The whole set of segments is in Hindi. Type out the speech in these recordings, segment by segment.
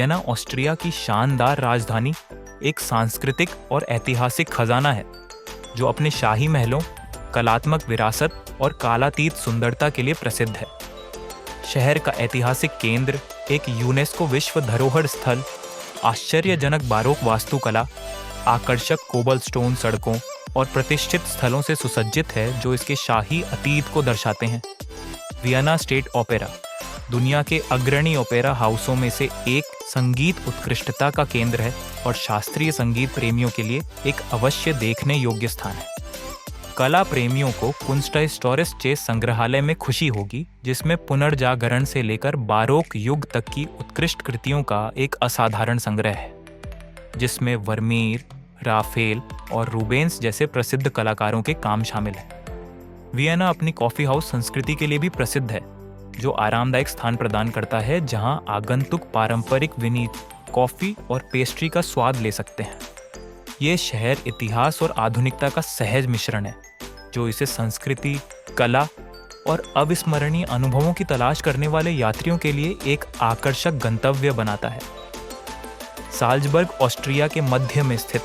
वियना ऑस्ट्रिया की शानदार राजधानी एक सांस्कृतिक और ऐतिहासिक खजाना है जो अपने शाही महलों, कलात्मक विरासत और कालातीत सुंदरता के लिए प्रसिद्ध है। शहर का ऐतिहासिक केंद्र एक यूनेस्को विश्व धरोहर स्थल, आश्चर्यजनक बारोक वास्तुकला, आकर्षक कोबलस्टोन सड़कों और प्रतिष्ठित स्थलों से सुसज्जित है जो इसके शाही अतीत को दर्शाते हैं। वियना स्टेट ओपेरा दुनिया के अग्रणी ओपेरा हाउसों में से एक संगीत उत्कृष्टता का केंद्र है और शास्त्रीय संगीत प्रेमियों के लिए एक अवश्य देखने योग्य स्थान है। कला प्रेमियों को कुंस्टहिस्टोरिस चेस संग्रहालय में खुशी होगी, जिसमें पुनर्जागरण से लेकर बारोक युग तक की उत्कृष्ट कृतियों का एक असाधारण संग्रह है, जिसमें वर्मीर, राफेल और रूबेंस जैसे प्रसिद्ध कलाकारों के काम शामिल हैं। वियना अपनी कॉफी हाउस संस्कृति के लिए भी प्रसिद्ध है, जो आरामदायक स्थान प्रदान करता है जहां आगंतुक पारंपरिक विनीत कॉफी और पेस्ट्री का स्वाद ले सकते हैं। ये शहर इतिहास और आधुनिकता का सहज मिश्रण है, जो इसे संस्कृति, कला और अविस्मरणीय अनुभवों की तलाश करने वाले यात्रियों के लिए एक आकर्षक गंतव्य बनाता है। साल्ज़बर्ग ऑस्ट्रिया के मध्य में स्थित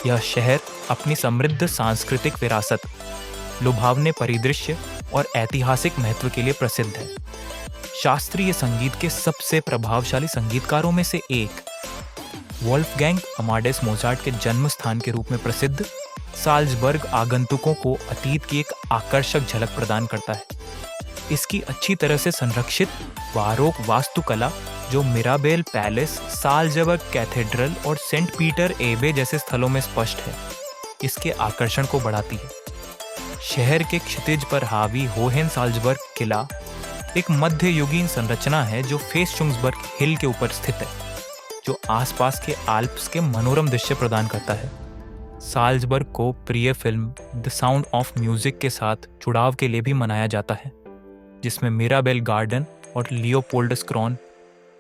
यह शहर अपनी समृद्ध सांस्कृतिक विरासत, लुभावने परिदृश्य और ऐतिहासिक महत्व के लिए प्रसिद्ध है। शास्त्रीय संगीत के सबसे प्रभावशाली संगीतकारों में से एक, वोल्फगैंग अमाडेस मोजार्ट के जन्म स्थान के रूप में प्रसिद्ध साल्ज़बर्ग आगंतुकों को अतीत की एक आकर्षक झलक प्रदान करता है। इसकी अच्छी तरह से संरक्षित बारोक वास्तुकला, जो मिराबेल पैलेस, साल्ज़बर्ग कैथेड्रल और सेंट पीटर एबे जैसे स्थलों में स्पष्ट है, इसके आकर्षण को बढ़ाती है। शहर के क्षितिज पर हावी होहेन-साल्ज़बर्ग किला एक मध्ययुगीन संरचना है जो फेस्टुंग्सबर्ग हिल के ऊपर स्थित है, जो आसपास के आल्प्स के मनोरम दृश्य प्रदान करता है। साल्ज़बर्ग को प्रिय film the sound of music के साथ जुड़ाव के लिए भी मनाया जाता है, जिसमें मिराबेल गार्डन और लियोपोल्ड्सक्रोन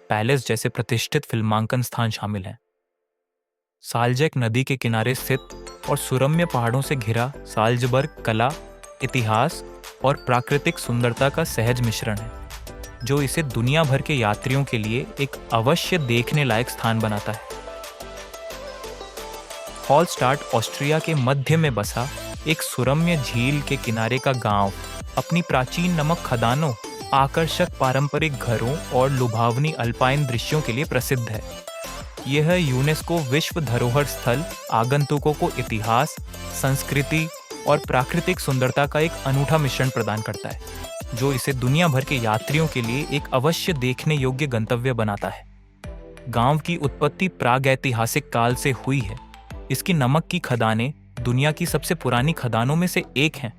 पैलेस जैसे प्रतिष्ठित फिल्मांकन स्थान शामिल हैं। साल्ज़ेक नदी के किनारे स्थित और सुरम्य पहाड़ों से घिरा साल्ज़बर्ग कला, इतिहास और प्राकृतिक सुंदरता का सहज मिश्रण है, जो इसे दुनिया भर के यात्रियों के लिए एक अवश्य देखने लायक स्थान बनाता है। हॉलस्टाट ऑस्ट्रिया के मध्य में बसा एक सुरम्य झील के किनारे का गांव अपनी प्राचीन नमक खदानों, आकर्षक पारंपरिक घरों और लुभावनी अल्पाइन दृश्यों के लिए प्रसिद्ध है। यह यूनेस्को विश्व धरोहर स्थल आगंतुकों को इतिहास, संस्कृति और प्राकृतिक सुंदरता का एक अनूठा मिश्रण प्रदान करता है, जो इसे दुनिया भर के यात्रियों के लिए एक अवश्य देखने योग्य गंतव्य बनाता है। गांव की उत्पत्ति प्रागैतिहासिक काल से हुई है। इसकी नमक की खदानें दुनिया की सबसे पुरानी खदानों में से एक हैं,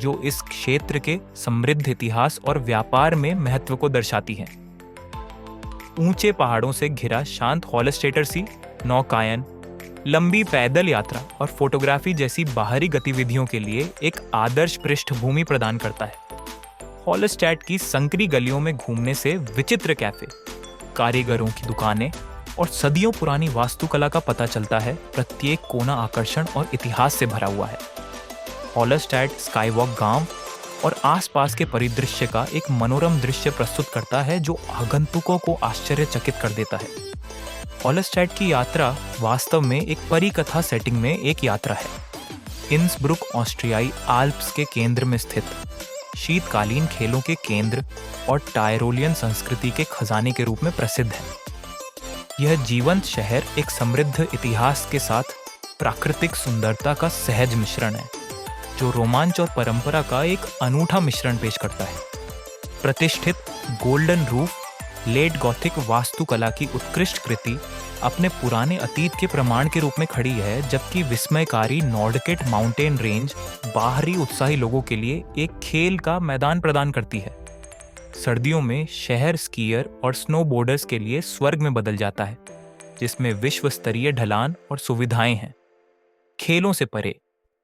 जो इस क्षेत्र के समृद्ध इतिहास और व्यापार में महत्व को दर्शाती हैं। ऊंचे पहाड़ों से घिरा शांत हॉलस्टेटर सी नौकायन, लंबी पैदल यात्रा और फोटोग्राफी जैसी बाहरी गतिविधियों के लिए एक आदर्श पृष्ठभूमि प्रदान करता है। हॉलस्टैट की संकरी गलियों में घूमने से विचित्र कैफे, कारीगरों की दुकानें और सदियों पुरानी वास्तुकला का पता चलता है। प्रत्येक कोना आकर्षण और इतिहास से भरा हुआ है। हॉलस्टैट स्काईवॉक गांव और आसपास के परिदृश्य का एक मनोरम दृश्य प्रस्तुत करता है, जो आगंतुकों को आश्चर्यचकित कर देता है। हॉलस्टैट की यात्रा वास्तव में एक परिकथा सेटिंग में एक यात्रा है। इंसब्रुक ऑस्ट्रियाई आल्प्स के केंद्र में स्थित शीतकालीन खेलों के केंद्र और टायरोलियन संस्कृति के खजाने के रूप में प्रसिद्ध है। यह जीवंत शहर एक समृद्ध इतिहास के साथ प्राकृतिक सुंदरता का सहज मिश्रण है, जो रोमांच और परंपरा का एक अनूठा मिश्रण पेश करता है। प्रतिष्ठित गोल्डन रूफ लेट गॉथिक वास्तुकला की उत्कृष्ट कृति अपने पुराने अतीत के प्रमाण के रूप में खड़ी है, जबकि विस्मयकारी नॉर्डकेट माउंटेन रेंज बाहरी उत्साही लोगों के लिए एक खेल का मैदान प्रदान करती है। सर्दियों में शहर स्कीयर और स्नोबोर्डर्स के लिए स्वर्ग में बदल जाता है, जिसमें विश्व स्तरीय ढलान और सुविधाएं हैं। खेलों से परे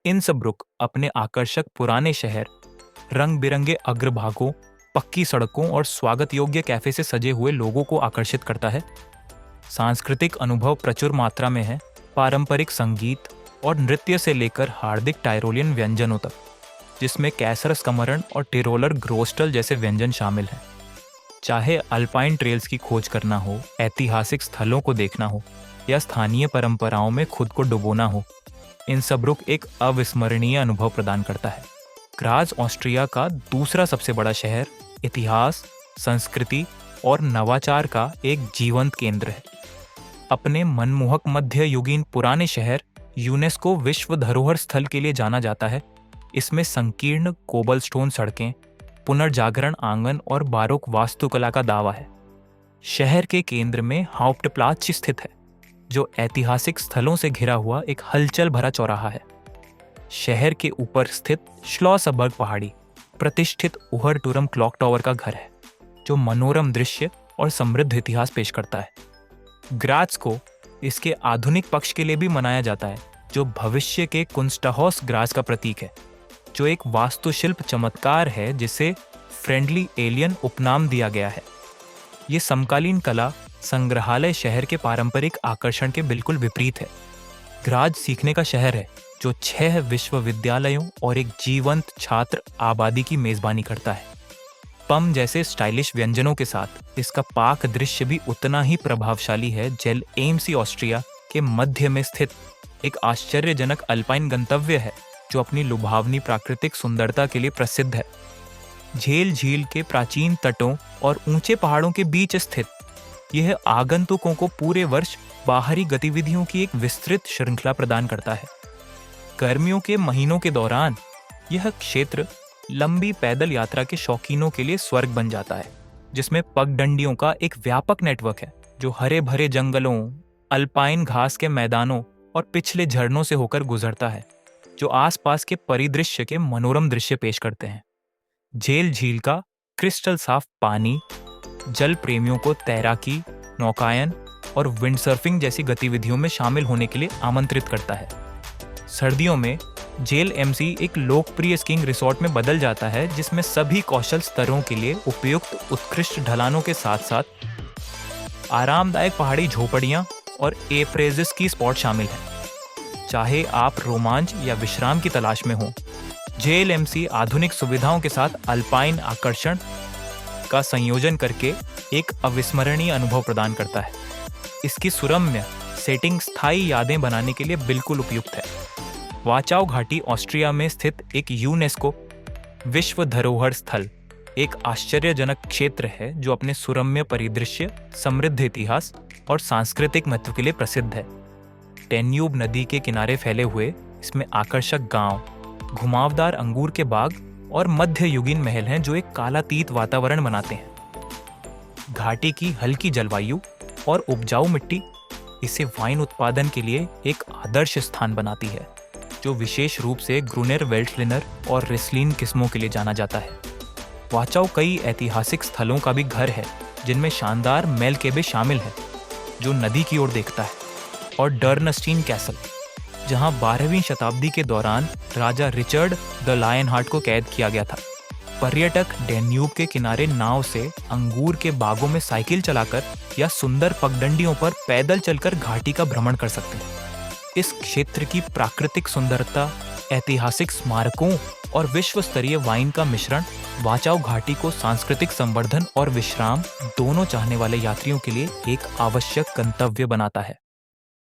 इंसब्रुक अपने आकर्षक पुराने शहर, रंग बिरंगे अग्रभागों, पक्की सड़कों और स्वागत योग्य कैफे से सजे हुए लोगों को आकर्षित करता है। सांस्कृतिक अनुभव प्रचुर मात्रा में है। पारंपरिक संगीत और नृत्य से लेकर हार्दिक टायरोलियन व्यंजनों तक, जिसमें कैसरस कमरण और टिरोलर ग्रोस्टल जैसे व्यंजन शामिल हैं। चाहे अल्पाइन ट्रेल्स की खोज करना हो, ऐतिहासिक स्थलों को देखना हो या स्थानीय परंपराओं में खुद को डुबोना हो, इंसब्रुक एक अविस्मरणीय अनुभव प्रदान करता है। ग्राज ऑस्ट्रिया का दूसरा सबसे बड़ा शहर इतिहास, संस्कृति और नवाचार का एक जीवंत केंद्र है। अपने मनमोहक मध्ययुगीन पुराने शहर यूनेस्को विश्व धरोहर स्थल के लिए जाना जाता है। इसमें संकीर्ण कोबलस्टोन सड़कें, पुनर्जागरण आंगन और बारोक वास्तुकला का दावा है। शहर के केंद्र में हाउप्टप्लात्ज स्थित है, जो ऐतिहासिक स्थलों से घिरा हुआ एक हलचल भरा चौराहा है। शहर के ऊपर स्थित श्लॉसबर्ग पहाड़ी प्रतिष्ठित उहरटुरम क्लॉक टावर का घर है, जो मनोरम दृश्य और समृद्ध इतिहास पेश करता है। ग्राज को इसके आधुनिक पक्ष के लिए भी मनाया जाता है, जो भविष्य के कुंस्टहाउस ग्राज का प्रतीक है, जो एक वास्तुशिल्प चमत्कार है जिसे फ्रेंडली एलियन उपनाम दिया गया है। ये समकालीन कला संग्रहालय शहर के पारंपरिक आकर्षण के बिल्कुल विपरीत है। ग्राज सीखने का शहर है, जो 6 विश्वविद्यालयों और एक जीवंत छात्र आबादी की मेजबानी करता है। पम जैसे स्टाइलिश व्यंजनों के साथ इसका पाक दृश्य भी उतना ही प्रभावशाली है। जेल एमसी ऑस्ट्रिया के मध्य में स्थित एक आश्चर्यजनक अल्पाइन गंतव्य है, जो अपनी लुभावनी प्राकृतिक सुंदरता के लिए प्रसिद्ध है। झेल झील के प्राचीन तटों और ऊंचे पहाड़ों के बीच स्थित यह आगंतुकों को पूरे वर्ष बाहरी गतिविधियों की एक विस्तृत श्रृंखला प्रदान करता है। गर्मियों के महीनों के दौरान यह क्षेत्र लंबी पैदल यात्रा के शौकीनों के लिए स्वर्ग बन जाता है, जिसमें पगडंडियों का एक व्यापक नेटवर्क है, जो हरे भरे जंगलों, अल्पाइन घास के मैदानों और पिछले झरनों से होकर गुजरता है, जो आसपास के परिदृश्य के मनोरम दृश्य पेश करते हैं। झेल झील का क्रिस्टल साफ पानी जल प्रेमियों को तैराकी, नौकायन और विंडसर्फिंग जैसी गतिविधियों में शामिल होने के लिए आमंत्रित करता है। सर्दियों में जेल एमसी एक लोकप्रिय स्कीइंग रिसोर्ट में बदल जाता है, जिसमें सभी कौशल स्तरों के लिए उपयुक्त उत्कृष्ट ढलानों के साथ साथ आरामदायक पहाड़ी झोपड़ियां और एप्रेज स्की स्पॉट शामिल हैं। चाहे आप रोमांच या विश्राम की तलाश में हो, जेल एमसी आधुनिक सुविधाओं के साथ अल्पाइन आकर्षण का संयोजन करके एक अविस्मरणीय अनुभव प्रदान करता है। इसकी सुरम्य सेटिंग स्थायी यादें बनाने के लिए बिल्कुल उपयुक्त है। वाचाओ घाटी ऑस्ट्रिया में स्थित एक यूनेस्को विश्व धरोहर स्थल एक आश्चर्यजनक क्षेत्र है, जो अपने सुरम्य परिदृश्य, समृद्ध इतिहास और सांस्कृतिक महत्व के लिए प्रसिद्ध है। डेन्यूब नदी के किनारे फैले हुए इसमें आकर्षक गांव, घुमावदार अंगूर के बाग और मध्ययुगीन महल हैं, जो एक कालातीत वातावरण बनाते हैं। घाटी की हल्की जलवायु और उपजाऊ मिट्टी इसे वाइन उत्पादन के लिए एक आदर्श स्थान बनाती है, जो विशेष रूप से ग्रूनेर वेल्टलिनर और रिस्लिन किस्मों के लिए जाना जाता है। वाचाओ कई ऐतिहासिक स्थलों का भी घर है, जिनमें शानदार मेलकेबे शामिल है, जो नदी की ओर देखता है, और डर्नस्टीन कैसल, जहां 12वीं शताब्दी के दौरान राजा रिचर्ड द लायन हार्ट को कैद किया गया था। पर्यटक डेन्यूब के किनारे नाव से अंगूर के बागों में साइकिल चलाकर या सुंदर पगडंडियों पर पैदल चलकर घाटी का भ्रमण कर सकते हैं। इस क्षेत्र की प्राकृतिक सुंदरता, ऐतिहासिक स्मारकों और विश्व स्तरीय वाइन का मिश्रण वाचाओ घाटी को सांस्कृतिक संवर्धन और विश्राम दोनों चाहने वाले यात्रियों के लिए एक आवश्यक गंतव्य बनाता है।